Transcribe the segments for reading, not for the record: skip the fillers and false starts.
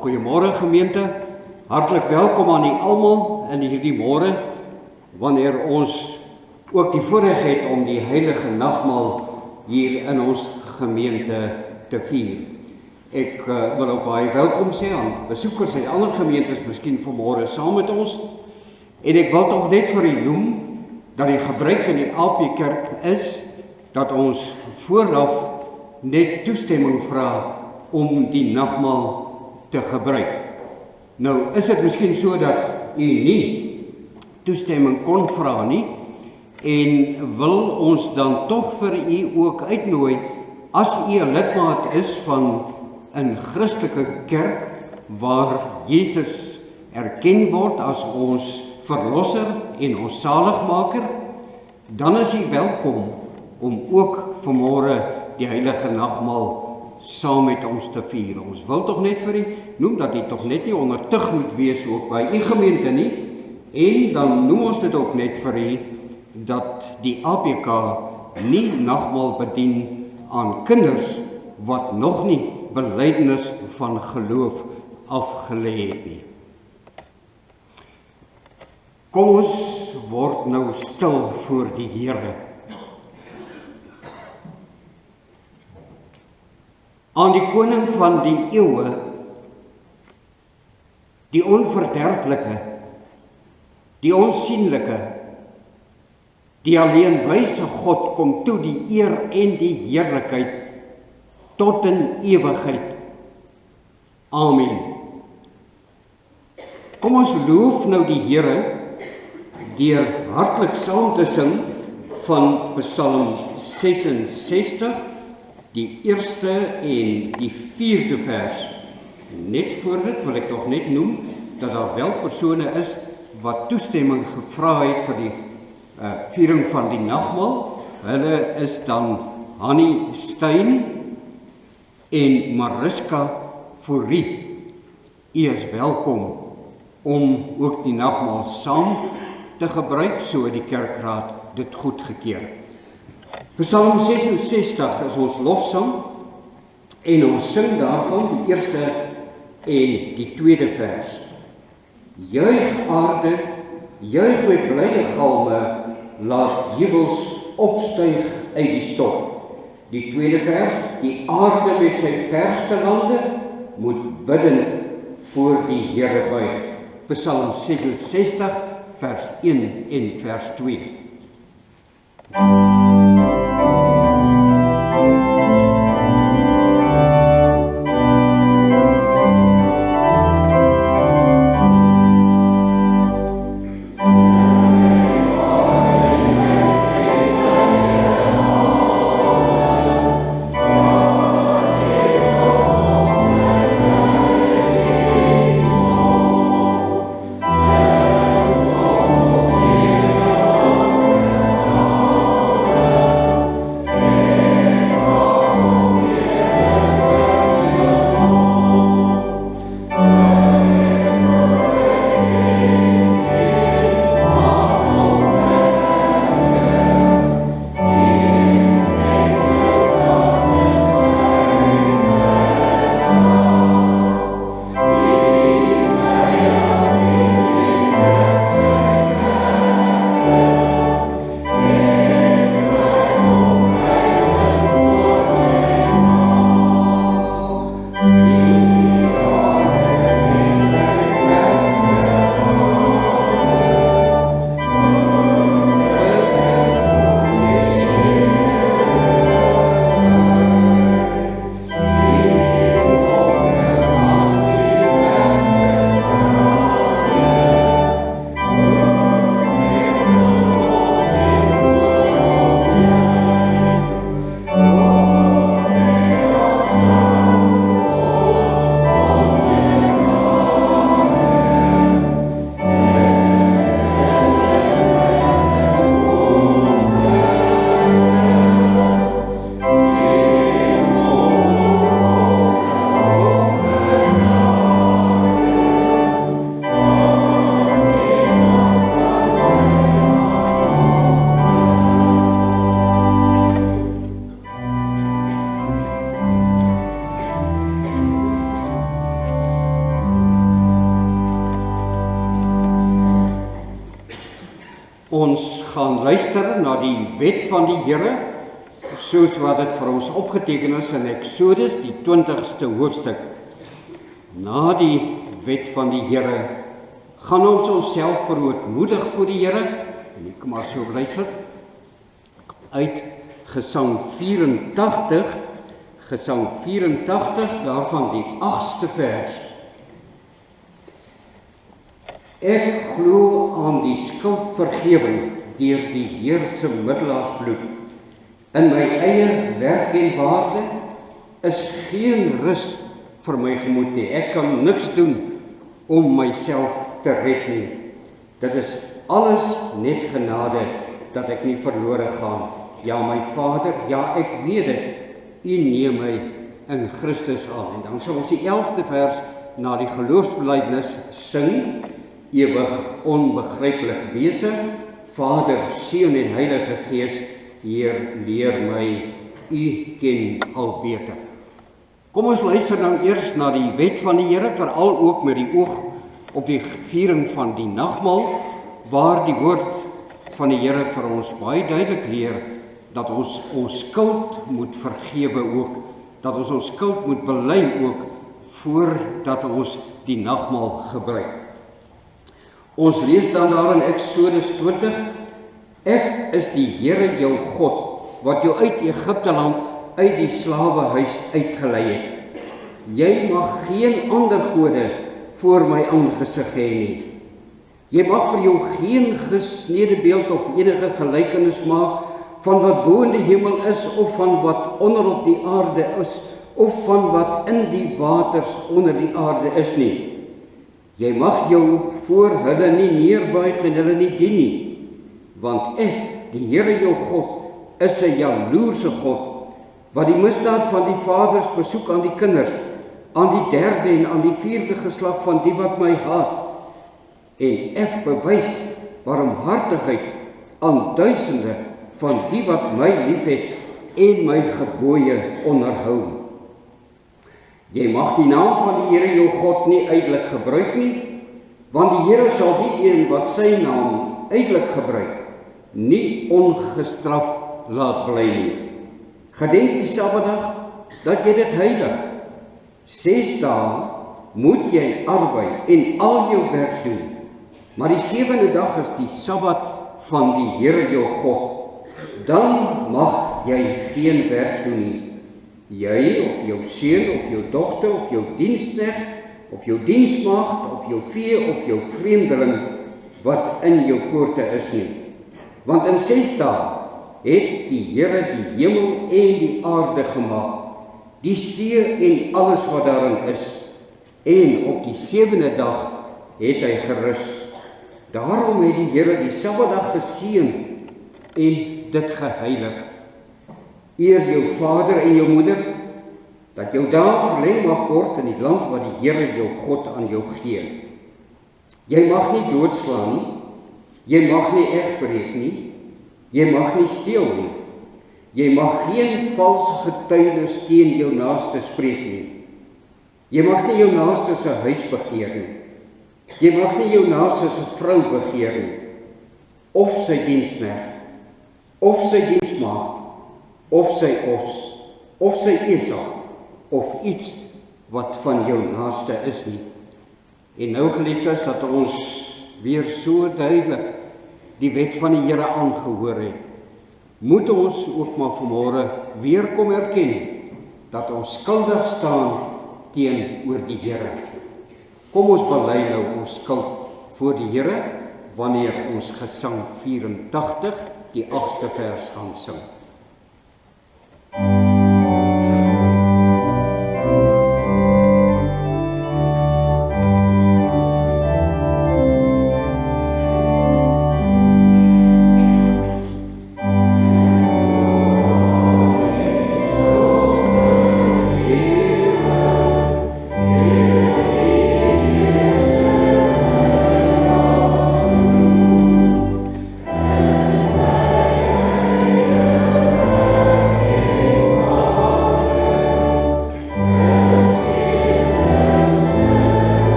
Goeiemôre gemeente, hartlik welkom aan u almal in hierdie môre, wanneer ons ook die voorreg het om die heilige nagmaal hier in ons gemeente te vier. Ek wil ook baie welkom sê aan besoekers uit ander gemeentes, miskien vanmôre saam met ons. En ek wil tog net vir u noem dat die gebruik in die AP Kerk is dat ons vooraf net toestemming vra om die nagmaal te gebruik. Nou is dit miskien so dat u nie toestemming kon vra nie, en wil ons dan tog vir u ook uitnooi, as u 'n lidmaat is van 'n Christelike kerk waar Jesus erken word as ons verlosser en ons saligmaker, dan is u welkom om ook vanmôre die heilige nagmaal saam met ons te vier. Ons wil tog net vir u noem dat u tog net nie onder tug moet wees ook by u gemeente nie, en dan noem ons dit ook net vir u dat die APK nie nagmaal bedien aan kinders wat nog nie belydenis van geloof afgelê het nie. Kom ons word nou stil voor die Here. Aan die koning van die eeue, die onverderflike, die onsienlike, die alleenwyse God, kom toe die eer en die heerlikheid tot in ewigheid. Amen. Kom ons loof nou die Here deur hartlik saam te sing van Psalm 66, die eerste en die 4de vers. Net voor dit wil ek tog net noem dat daar wel persone is wat toestemming gevra het vir die viering van die nagmaal. Hulle is dan Hannie Stein en Mariska Fourie. U is welkom om ook die nagmaal saam te gebruik, so die kerkraad dit goedgekeur. Psalm 66 is ons lofsang en ons sing daarvan die eerste en die tweede vers. Juig aarde, juig met blyde galme, laat jubels opstyg uit die stof. Die tweede vers, die aarde met sy verste lande moet biddend voor die Here buig. Psalm 66 vers 1 en vers 2. ons gaan luister na die wet van die Here, soos wat dit vir ons opgeteken is in Exodus, die 20ste hoofstuk. Na die wet van die Here gaan ons onsself verootmoedig voor die Here, en ek kom maar so luister, uit Gesang 84, daarvan die 8ste vers. Ek glo aan die skuldvergewing deur die Heer se middelaarsbloed. In my eie werk en waarde is geen rus vir my gemoed nie. Ek kan niks doen om myself te red nie. Dit is alles net genade dat ek nie verlore gaan. Ja, my Vader, ja, ek weet dit. U neem my in Christus aan. En dan sal ons die 11de vers na die geloofsbelijdenis sing. Ewig onbegryplik wese, Vader, Seun en Heilige Gees, Heer, leer my, U ken al beter. Kom ons luister nou eers na die wet van die Here, veral ook met die oog op die viering van die nagmaal, waar die woord van die Here vir ons baie duidelik leer, dat ons ons skuld moet vergewe ook, dat ons ons skuld moet bely ook, voordat ons die nagmaal gebruik. Ons lees dan daar in Exodus 20, Ek is die Here jou God, wat jou uit Egipte land, uit die slawehuis uitgelei het. Jy mag geen ander gode voor my aangesig hê nie. Jy mag vir jou geen gesnede beeld of enige gelykenis maak van wat bo in die hemel is, of van wat onder op die aarde is, of van wat in die waters onder die aarde is nie. Jy mag jou voor hulle nie neerbuig en hulle nie dien nie, want ek, die Here jou God, is 'n jaloerse God, wat die misdaad van die vaders besoek aan die kinders, aan die 3de en aan die 4de geslag van die wat my haat. En ek bewys barmhartigheid aan duisende van die wat my liefhet en my gebooie onderhou. Jy mag die naam van die Here jou God nie uitelik gebruik nie, want die Here sal die een wat sy naam uitelik gebruik, nie ongestraf laat bly nie. Gedenk die Sabbatdag, dat jy dit heilig. 6 dae moet jy arbei en al jou werk doen, maar die 7de dag is die Sabbat van die Here jou God. Dan mag jy geen werk doen nie. Jy of jou seun of jou dogter of jou diensknegt of jou diensmaagd of jou vee of jou vreemdeling wat in jou poorte is nie. Want in 6 dae het die Here die hemel en die aarde gemaak, die see en alles wat daarin is, en op die 7de dag het hy gerus. Daarom het die Here die Sabbatdag geseën en dit geheilig. Eer jou vader en jou moeder, dat jou dae verleng mag word in die land wat die Here jou God aan jou gee. Jy mag nie doodslaan nie, jy mag nie egbreek nie, jy mag nie steel nie, jy mag geen valse getuienis teen jou naaste spreek nie, jy mag nie jou naaste se huis begeer nie, jy mag nie jou naaste se vrou begeer nie, of sy diensknegt, of sy diensmaagd, of sy os, of sy esel, of iets wat van jou naaste is nie. En nou geliefdes, dat ons weer so duidelik die wet van die Here aangehoor het, moet ons ook maar vanmôre weer kom erken, dat ons skuldig staan teenoor die Here. Kom ons bely nou ons skuld voor die Here, wanneer ons Gesang 84, die 8ste vers gaan sing.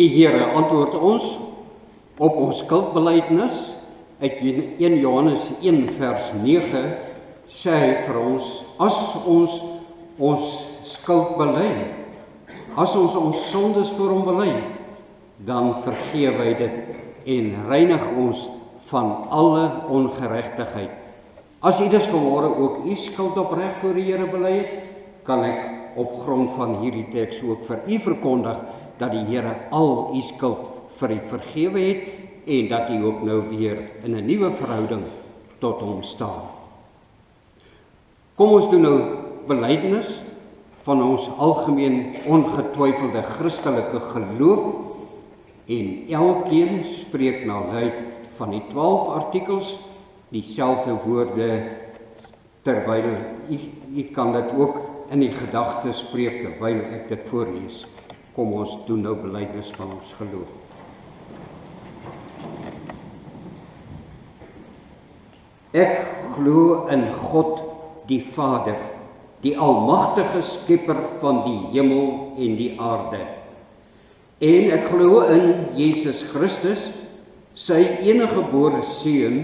Die Here antwoord ons op ons skuldbelydenis uit 1 Johannes 1 vers 9 sê hy vir ons, as ons skuld bely, as ons sondes voor hom bely, dan vergewe hy dit en reinig ons van alle ongeregtigheid. As u dus vanmôre ook u skuld opreg voor die Here bely het, kan ek op grond van hierdie teks ook vir u verkondig dat die Here al u skuld vir u vergewe het en dat u ook nou weer in 'n nuwe verhouding tot hom staan. Kom ons doen nou belydenis van ons algemeen ongetwyfelde Christelike geloof en elkeen spreek na luid van die 12 artikels dieselfde woorde, terwyl u kan dit ook in die gedagte spreek terwyl ek dit voorlees. Kom ons doen nou belydenis van ons geloof. Ek glo in God die Vader, die almagtige skepper van die hemel en die aarde. En ek glo in Jesus Christus, sy eniggebore Seun,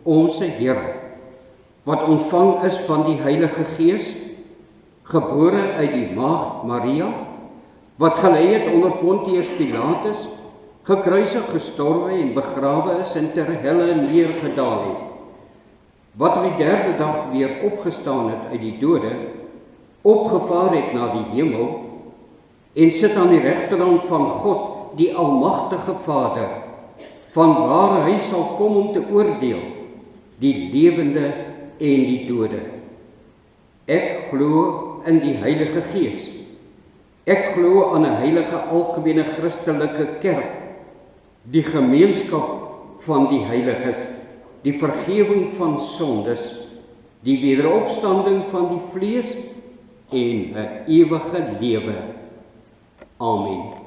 ons Here, wat ontvang is van die Heilige Gees, gebore uit die maagd Maria, wat gelei het onder Pontius Pilatus, gekruisig, gestorwe en begrawe is en ter helle neergedaal het, wat op die 3de dag weer opgestaan het uit die dode, opgevaar het na die hemel, en sit aan die regterhand van God, die almagtige Vader, vanwaar hy sal kom om te oordeel, die lewende en die dode. Ek glo in die Heilige Gees. Ek glo aan 'n heilige algemene Christelike kerk, die gemeenskap van die heiliges, die vergewing van sondes, die wederopstanding van die vlees en 'n ewige lewe. Amen.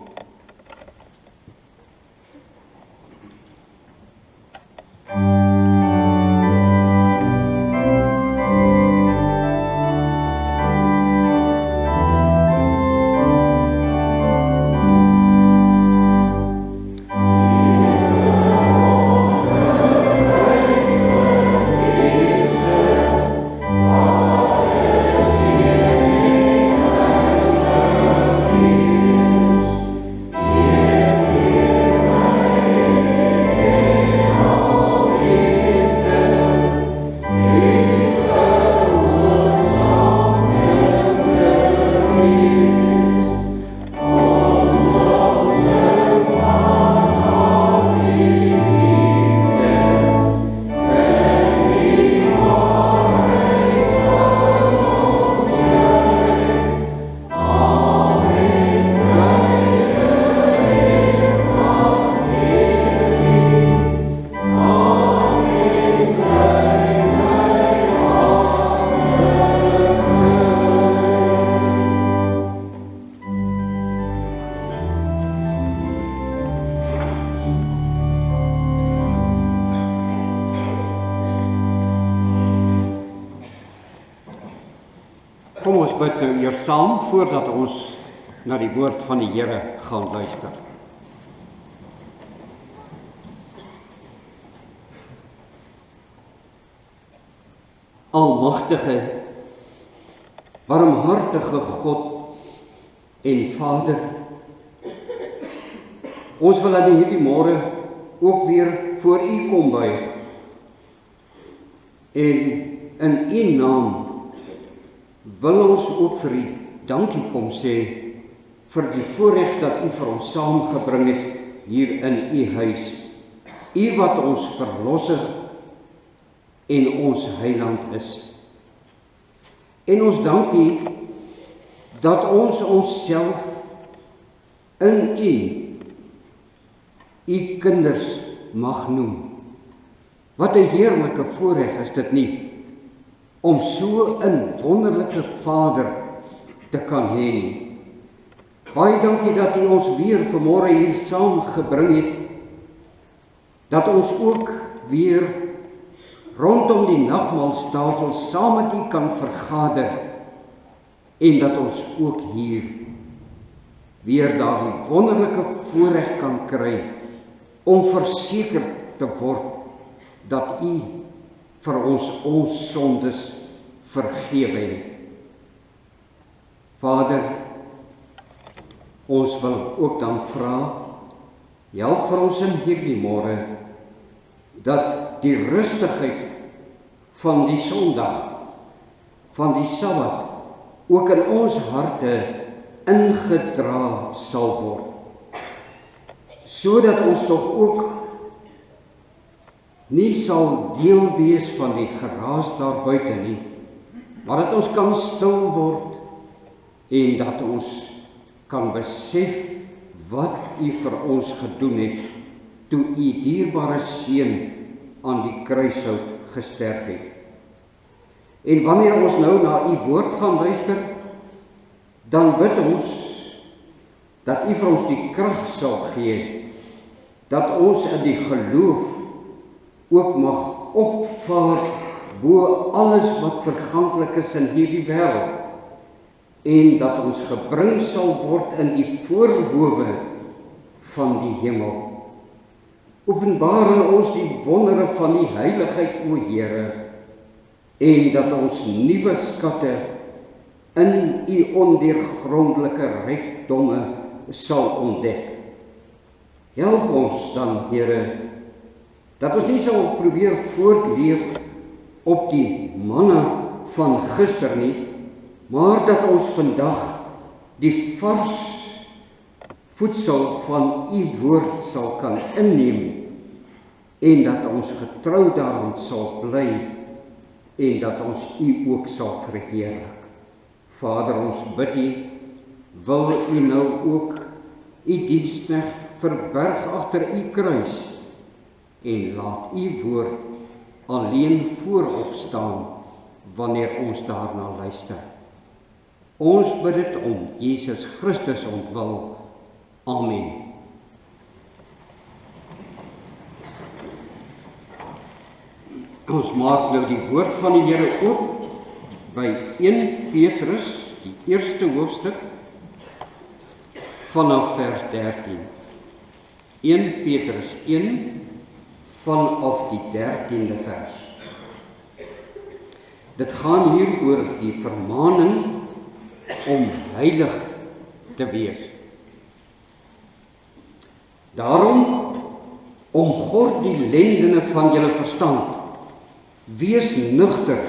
Kom ons bid nou eers saam voordat ons na die woord van die Here gaan luister. Almagtige, barmhartige God en Vader, ons wil aan hierdie môre ook weer voor U kom buig en in U naam wil ons ook vir U dankie kom sê vir die voorreg dat U vir ons saamgebring het hier in U huis. U wat ons verlosser en ons heiland is. En ons dankie dat ons onsself in U kinders mag noem. Wat 'n heerlike voorreg is dit nie, om so 'n wonderlike Vader te kan hê nie. Baie dankie dat U ons weer vanmôre hier saamgebring het, dat ons ook weer rondom die nagmaalstafel saam met U kan vergader en dat ons ook hier weer daardie wonderlike voorreg kan kry om verseker te word dat U vir ons sondes vergewe het. Vader, ons wil ook dan vra, help vir ons in hierdie môre, dat die rustigheid van die Sondag, van die Sabbat, ook in ons harte ingedra sal word, sodat ons tog ook nie sal deel wees van die geraas daar buite nie, maar dat ons kan stil word en dat ons kan besef wat U vir ons gedoen het toe U dierbare seun aan die kruishout gesterf het. En wanneer ons nou na U woord gaan luister, dan bid ons dat U vir ons die krag sal gee, dat ons in die geloof ook mag opvaar bo alles wat verganklik is in hierdie wêreld, en dat ons gebring sal word in die voorhowe van die hemel. Openbaar in ons die wondere van die heiligheid, o Here, en dat ons nuwe skatte in U ondeurgrondelike rykdomme sal ontdek. Help ons dan, Here, dat ons nie sal probeer voortleef op die manna van gister nie, maar dat ons vandag die vars voedsel van U woord sal kan inneem, en dat ons getrou daaraan sal bly, en dat ons U ook sal verheerlik. Vader, ons bid U, wil U nou ook U diensknegt verberg agter U kruis, en laat U woord alleen voorop staan, wanneer ons daarna luister. Ons bid dit om Jesus Christus ontwil. Amen. Ons maak nou die woord van die Here oop by 1 Petrus, die eerste hoofstuk, vanaf vers 13. 1 Petrus 1, vanaf die 13de vers. Dit gaan hier oor die vermaning om heilig te wees. Daarom, omgord die lendene van julle verstand, wees nugter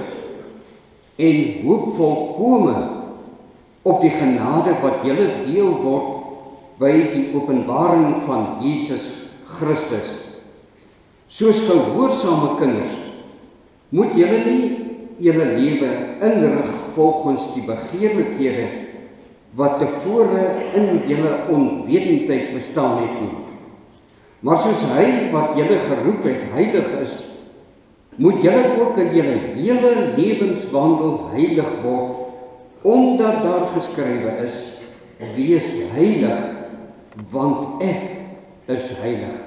en hoop volkome op die genade wat julle deel word by die openbaring van Jesus Christus. Soos gehoorsame kinders, moet julle nie julle lewe inrig volgens die begeerlikhede wat tevore in julle onwetendheid bestaan het nie. Maar soos hy wat julle geroep het heilig is, moet julle ook in julle hele lewenswandel heilig word, omdat daar geskrywe is, wees heilig, want ek is heilig.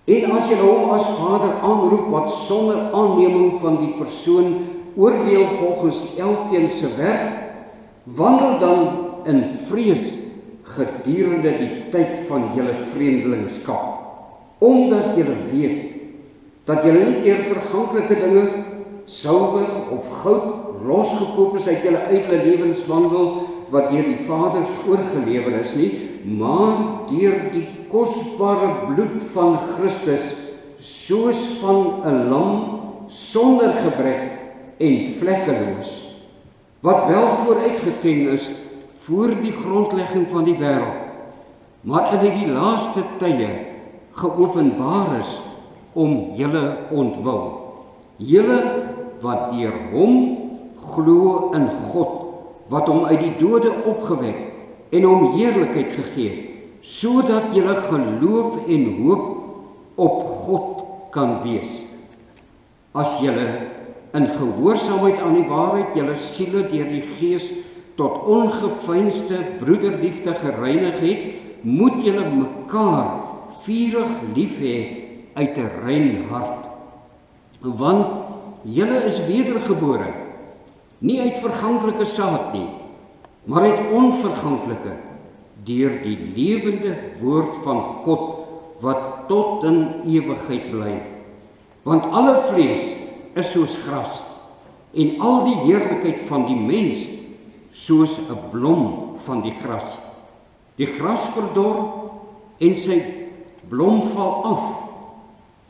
En as julle hom as Vader aanroep wat sonder aanneming van die persoon oordeel volgens elkeen se werk, wandel dan in vrees gedurende die tyd van julle vreemdelingskap, omdat julle weet dat julle nie deur verganklike dinge, silwer of goud, losgekoop is uit julle eie lewenswandel wat deur die Vaders oorgelewer is nie, maar deur die kosbare bloed van Christus, soos van 'n lam sonder gebrek en vlekkeloos, wat wel vooruitgeken is voor die grondlegging van die wêreld, maar in die laaste tye geopenbaar is om julle ontwil. Julle wat deur hom glo in God, wat hom uit die dode opgewek en hom heerlikheid gegee het, sodat julle geloof en hoop op God kan wees. As julle in gehoorsaamheid aan die waarheid julle siele deur die Gees tot ongeveinsde broederliefde gereinig het, moet julle mekaar vurig lief hê uit 'n rein hart. Want julle is wedergebore, nie uit verganklike saad nie, maar uit onverganklike, deur die lewende woord van God wat tot in ewigheid bly. Want alle vlees is soos gras en al die heerlikheid van die mens soos 'n blom van die gras. Die gras verdor en sy blom val af,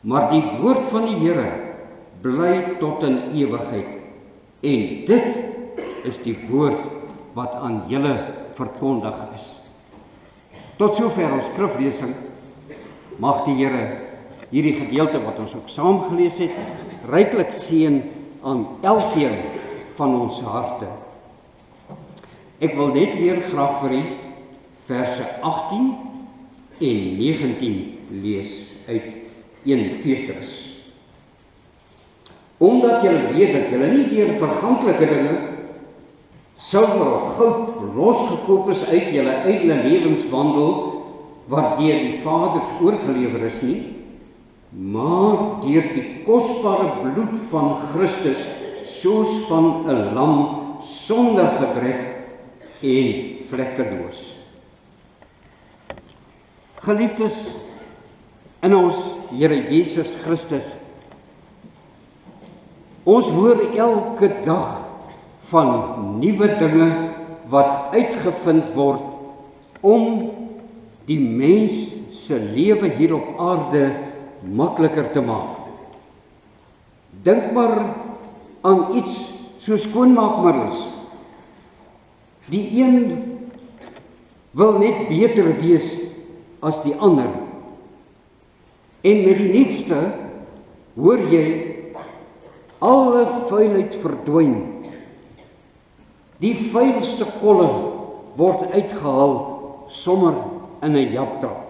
maar die woord van die Here bly tot in ewigheid. En dit is die woord wat aan julle verkondig is. Tot sover ons skriflesing. Mag die Here hierdie gedeelte wat ons ook saam gelees het, ryklik seën aan elkeen van ons harte. Ek wil net weer graag vir u verse 18 en 19 lees uit 1 Petrus. Omdat julle weet dat julle nie deur verganklike dinge, silwer of goud, losgekoop is uit julle ydelle lewenswandel, waardeur die Vaders oorgelewer is nie, maar deur die kosbare bloed van Christus, soos van 'n lam sonder gebrek en vlekkeloos. Geliefdes in ons Here Jesus Christus, ons hoor elke dag van nuwe dinge wat uitgevind word om die mens se lewe hier op aarde makliker te maak. Dink maar aan iets so skoonmaakmiddels. Die een wil net beter wees as die ander. En met die nuutste hoor jy alle vuilheid verdwyn. Die vuilste kolle word uitgehaal sommer in 'n japtrap.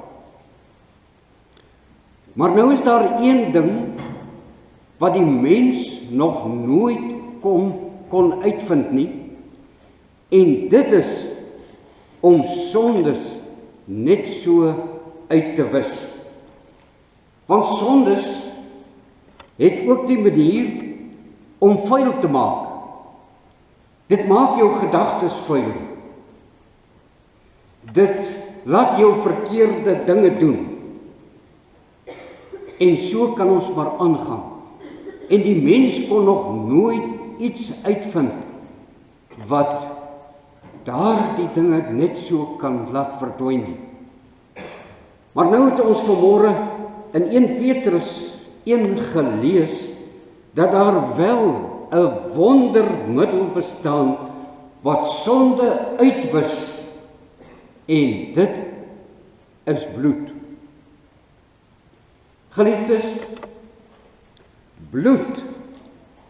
Maar nou is daar een ding wat die mens nog nooit kon uitvind nie, en dit is om sondes net so uit te wis. Want sondes het ook die manier om vuil te maak. Dit maak jou gedagtes vuil. Dit laat jou verkeerde dinge doen. En so kan ons maar aangaan. En die mens kon nog nooit iets uitvind wat daardie dinge net so kan laat verdwyn nie. Maar nou het ons vanmôre in 1 Petrus 1 gelees dat daar wel 'n wondermiddel bestaan wat sonde uitwis, en dit is bloed. Geliefdes, bloed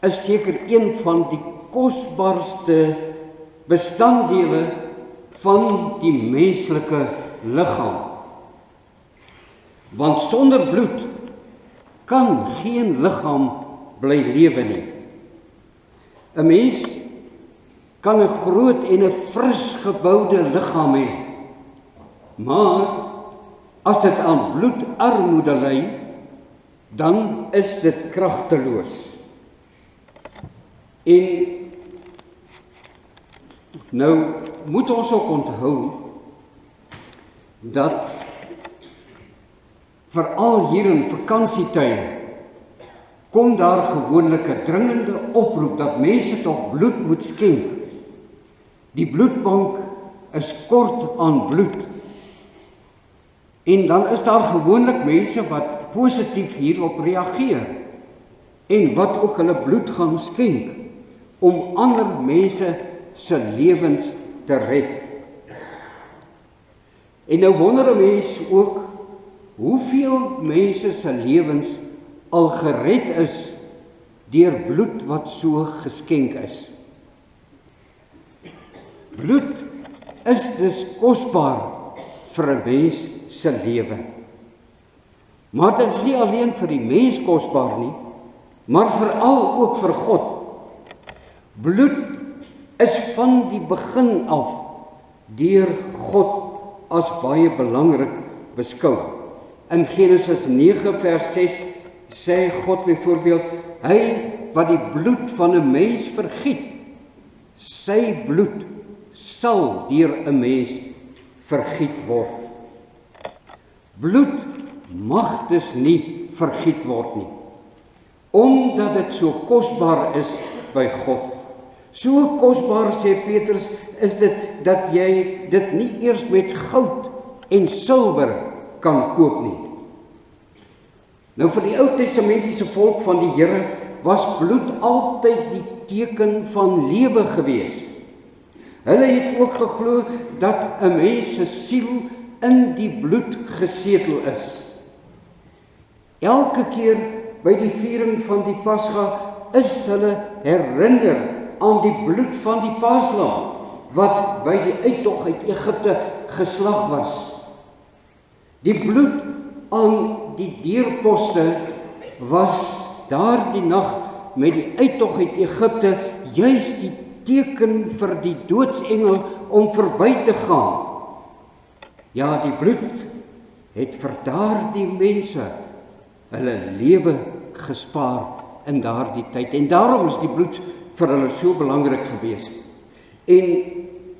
is seker een van die kosbaarste bestanddele van die menslike liggaam. Want sonder bloed kan geen liggaam bly lewe nie. 'n Mens kan 'n groot en 'n fris geboude liggaam hê, maar as dit aan bloedarmoede ly, dan is dit kragteloos. En nou moet ons ook onthou dat veral hier in vakansietye kom daar gewoonlik 'n dringende oproep dat mense tog bloed moet skenk. Die bloedbank is kort aan bloed. En dan is daar gewoonlik mense wat positief hierop reageer en wat ook hulle bloed gaan skenk om ander mense se lewens te red. En nou wonder 'n mens ook hoeveel mense se lewens al gered is deur bloed wat so geskenk is. Bloed is dus kosbaar vir 'n mens se lewe. Maar dit is nie alleen vir die mens kosbaar nie, maar veral ook vir God. Bloed is van die begin af deur God as baie belangrik beskou. In Genesis 9 vers 6 sê God byvoorbeeld, hy wat die bloed van 'n mens vergiet, sy bloed sal deur 'n mens vergiet word. Bloed mag dus nie vergiet word nie, omdat dit so kosbaar is by God. So kosbaar, sê Petrus, is dit dat jy dit nie eers met goud en silwer kan koop nie. Nou vir die Ou Testamentiese volk van die Here was bloed altyd die teken van lewe gewees. Hulle het ook geglo dat 'n mens se siel in die bloed gesetel is. Elke keer by die viering van die Pasga is hulle herinner aan die bloed van die paaslam wat by die uittog uit Egipte geslag was. Die bloed aan die deurposte was daardie nag met die uittog uit Egipte juis die teken vir die doodsengel om verby te gaan. Ja, die bloed het vir daardie mense hulle lewe gespaar in daardie tyd. En daarom is die bloed vir hulle so belangrik gewees. En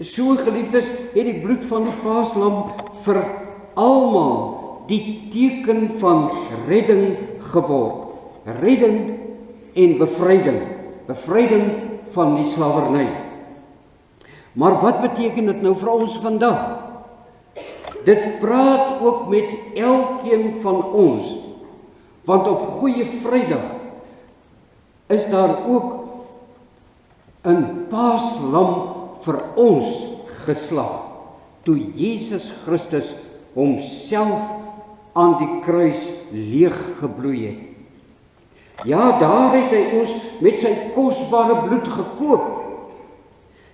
so, geliefdes, het die bloed van die paaslam vir almal die teken van redding geword. Redding en bevryding. Bevryding van die slawerny. Maar wat beteken dit nou vir ons vandag? Dit praat ook met elkeen van ons, want op Goeie Vrydag is daar ook 'n paaslam vir ons geslag, toe Jesus Christus homself aan die kruis leeg gebloei het. Ja, daar het hy ons met sy kosbare bloed gekoop.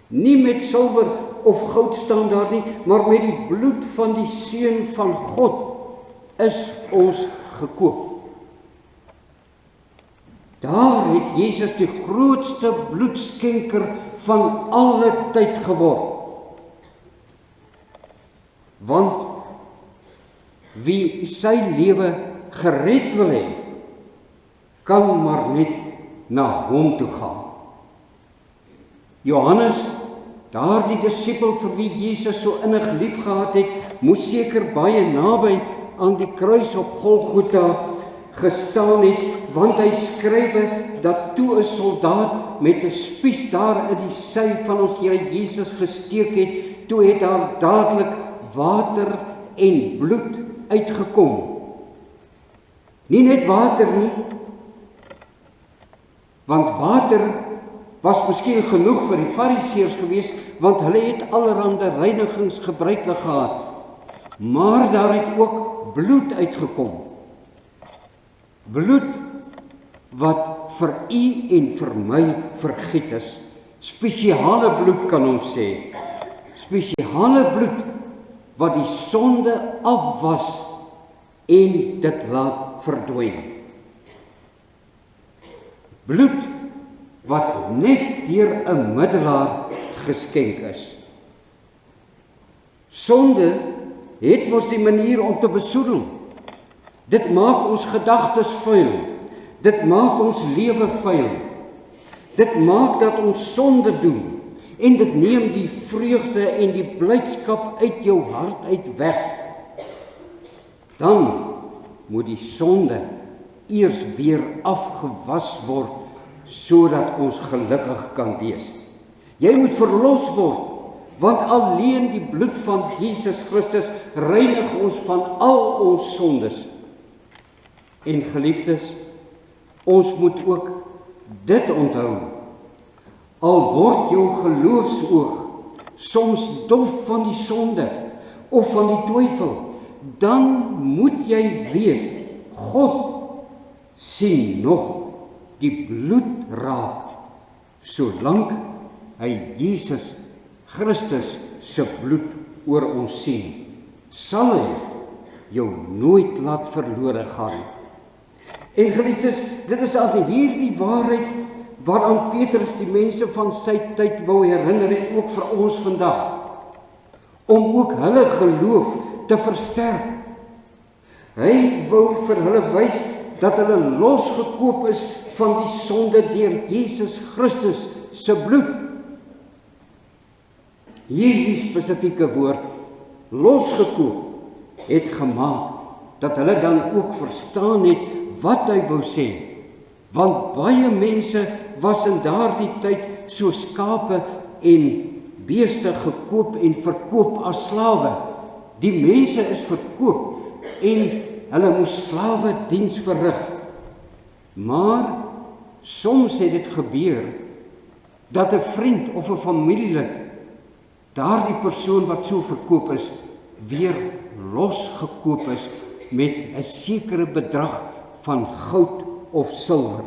Nie met silwer of goud staan daar nie, maar met die bloed van die Seun van God is ons gekoop. Daar het Jesus die grootste bloedskenker van alle tyd geword. Want wie sy lewe gered wil hê, kan maar net na hom toe gaan. Johannes, daardie disipel vir wie Jesus so innig lief gehad het, moes seker baie naby aan die kruis op Golgotha gestaan het, want hy skrywe dat toe 'n soldaat met 'n spies daar in die sy van ons Here Jesus gesteek het, toe het daar dadelik water en bloed uitgekom. Nie net water nie, want water was miskien genoeg vir die Fariseërs gewees, want hulle het allerhande reinigingsgebruike gehad. Maar daar het ook bloed uitgekom. Bloed wat vir u en vir my vergiet is. Spesiale bloed kan ons sê. Spesiale bloed wat die sonde afwas en dit laat verdwyn. Bloed wat net deur 'n middelaar geskenk is. Sonde het mos die manier om te besoedel. Dit maak ons gedagtes vuil. Dit maak ons lewe vuil. Dit maak dat ons sonde doen en dit neem die vreugde en die blydskap uit jou hart uit weg. Dan moet die sonde eers weer afgewas word, sodat ons gelukkig kan wees. Jy moet verlos word, want alleen die bloed van Jesus Christus reinig ons van al ons sondes. En geliefdes, ons moet ook dit onthou. Al word jou geloofsoog soms dof van die sonde of van die twyfel, dan moet jy weet, God sien nog die bloed raak, solank hy Jesus Christus se bloed oor ons sien, sal hy jou nooit laat verlore gaan. En geliefdes, dit is aan hierdie waarheid waaraan Petrus die mense van sy tyd wou herinner en ook vir ons vandag, om ook hulle geloof te versterk. Hy wou vir hulle wys dat hulle losgekoop is van die sonde deur Jesus Christus se bloed. Hierdie spesifieke woord losgekoop het gemaak, dat hulle dan ook verstaan het wat hy wou sê. Want baie mense was in daardie tyd so skape en beeste gekoop en verkoop as slawe. Die mense is verkoop en hulle moes slawe diens verrig. Maar soms het dit gebeur dat 'n vriend of 'n familielid daardie persoon wat so verkoop is, weer losgekoop is met 'n sekere bedrag van goud of silwer.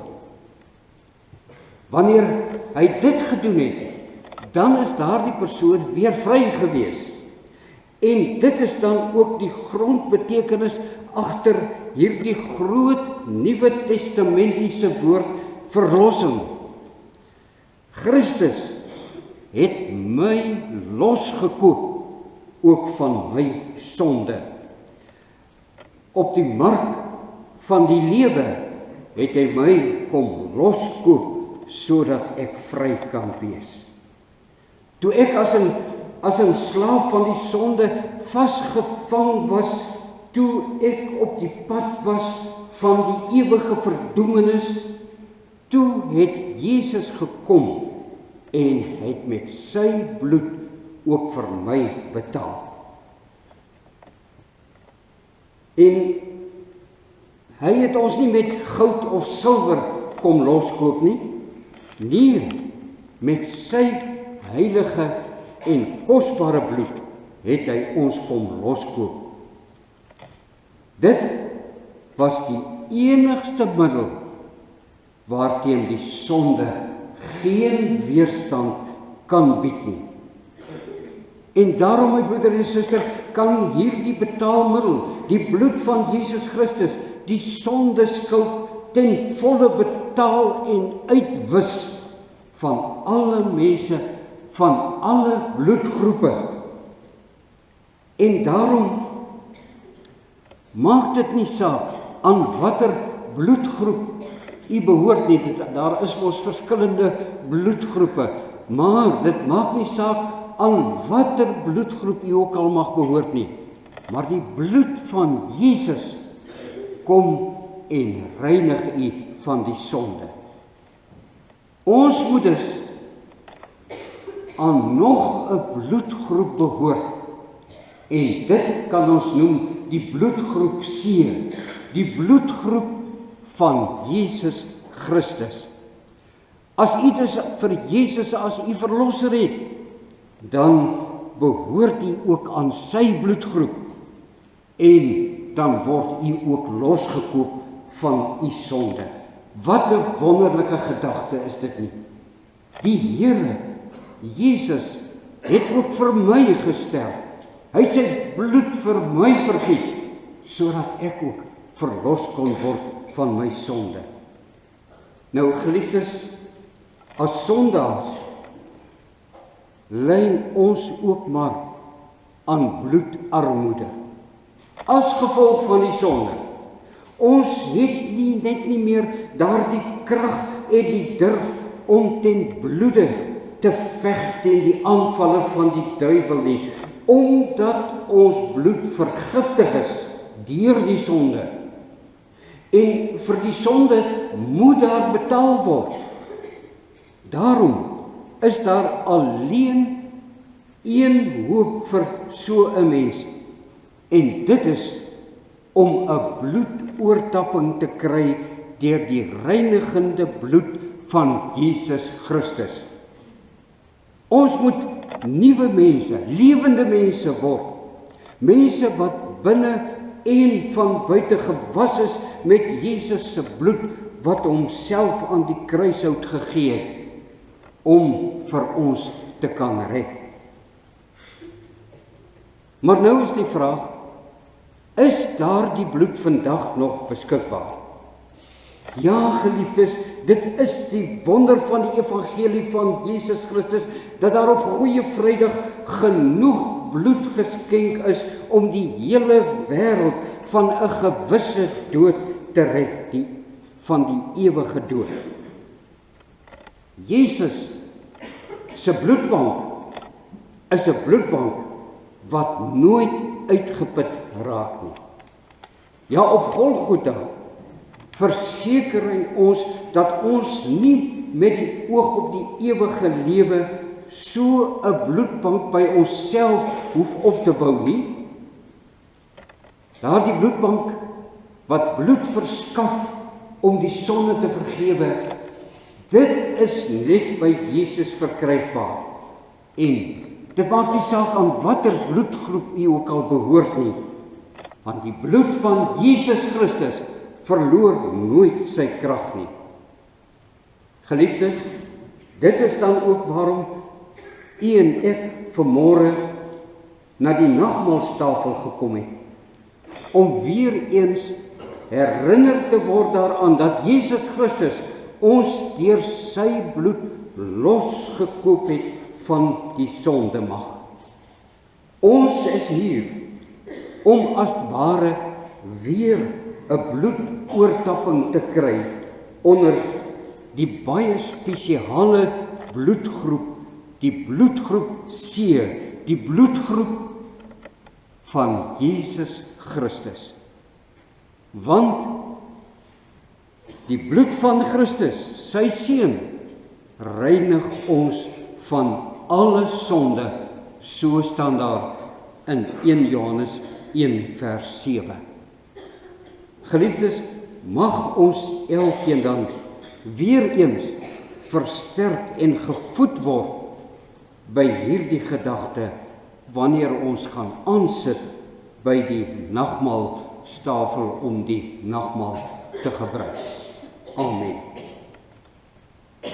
Wanneer hy dit gedoen het, dan is daardie persoon weer vry gewees. En dit is dan ook die grondbetekenis agter hierdie groot Nuwe Testamentiese woord verlossing. Christus het my losgekoop, ook van my sonde. Op die mark van die lewe het hy my kom loskoop, sodat ek vry kan wees. Toe ek as 'n slaaf van die sonde vasgevang was, toe ek op die pad was van die ewige verdoemenis, toe het Jesus gekom en het met sy bloed ook vir my betaal. En hy het ons nie met goud of silwer kom loskoop nie. Nee, met sy heilige en kosbare bloed het hy ons kom loskoop. Dit was die enigste middel waarteen die sonde geen weerstand kan bied nie. En daarom, my broeder en suster, kan hierdie betaalmiddel, die bloed van Jesus Christus, die sondeskuld ten volle betaal en uitwis van alle mense, van alle bloedgroepe. En daarom maak dit nie saak aan watter bloedgroep u behoort nie. Daar is mos verskillende bloedgroepe, maar dit maak nie saak aan watter bloedgroep u ook al mag behoort nie. Maar die bloed van Jesus kom en reinig u van die sonde. Ons moet dus aan nog 'n bloedgroep behoort. En dit kan ons noem die bloedgroep C, die bloedgroep van Jesus Christus. As u dus vir Jesus as u verlosser het, dan behoort u ook aan sy bloedgroep en dan word u ook losgekoop van u sonde. Wat 'n wonderlike gedagte is dit nie? Die Here Jesus het ook vir my gesterf. Hy het sy bloed vir my vergiet, sodat ek ook verlos kon word van my sonde. Nou geliefdes, as sondaars ly ons ook maar aan bloedarmoede, as gevolg van die sonde. Ons het net nie meer daardie krag en die durf om ten bloede te veg teen die aanvalle van die duiwel nie, omdat ons bloed vergiftig is deur die sonde. En vir die sonde moet daar betaal word. Daarom is daar alleen een hoop vir so 'n mens, en dit is om 'n bloedoortapping te kry deur die reinigende bloed van Jesus Christus. Ons moet nuwe mense, lewende mense word. Mense wat binne en van buite gewas is met Jesus se bloed wat homself aan die kruishout gegee het om vir ons te kan red. Maar nou is die vraag, is daardie bloed vandag nog beskikbaar? Ja, geliefdes, dit is die wonder van die evangelie van Jesus Christus, dat daar op Goeie Vrydag genoeg bloed geskenk is om die hele wêreld van 'n gewisse dood te red, van die ewige dood. Jesus se bloedbank is 'n bloedbank wat nooit uitgeput raak nie. Ja, op Golgotha verseker hy ons dat ons nie met die oog op die ewige lewe so 'n bloedbank by onsself hoef op te bou nie. Daardie bloedbank wat bloed verskaf om die sonde te vergewe, dit is net by Jesus verkrygbaar. En dit maak nie saak aan watter bloedgroep u ook al behoort nie, want die bloed van Jesus Christus verloor nooit sy krag nie. Geliefdes, dit is dan ook waarom u en ek vanmôre na die nagmaalstafel gekom het, om weer eens herinner te word daaraan dat Jesus Christus ons deur sy bloed losgekoop het van die sondemag. Ons is hier om as ware weer 'n bloedoortapping te kry onder die baie spesiale bloedgroep, die bloedgroep C, die bloedgroep van Jesus Christus. Want die bloed van Christus, sy seun, reinig ons van alle sonde, so staan daar in 1 Johannes 1 vers 7. Geliefdes, mag ons elkeen dan weer eens versterk en gevoed word by hierdie gedagte wanneer ons gaan aansit by die nagmaalstafel om die nagmaal te gebruik. Amen.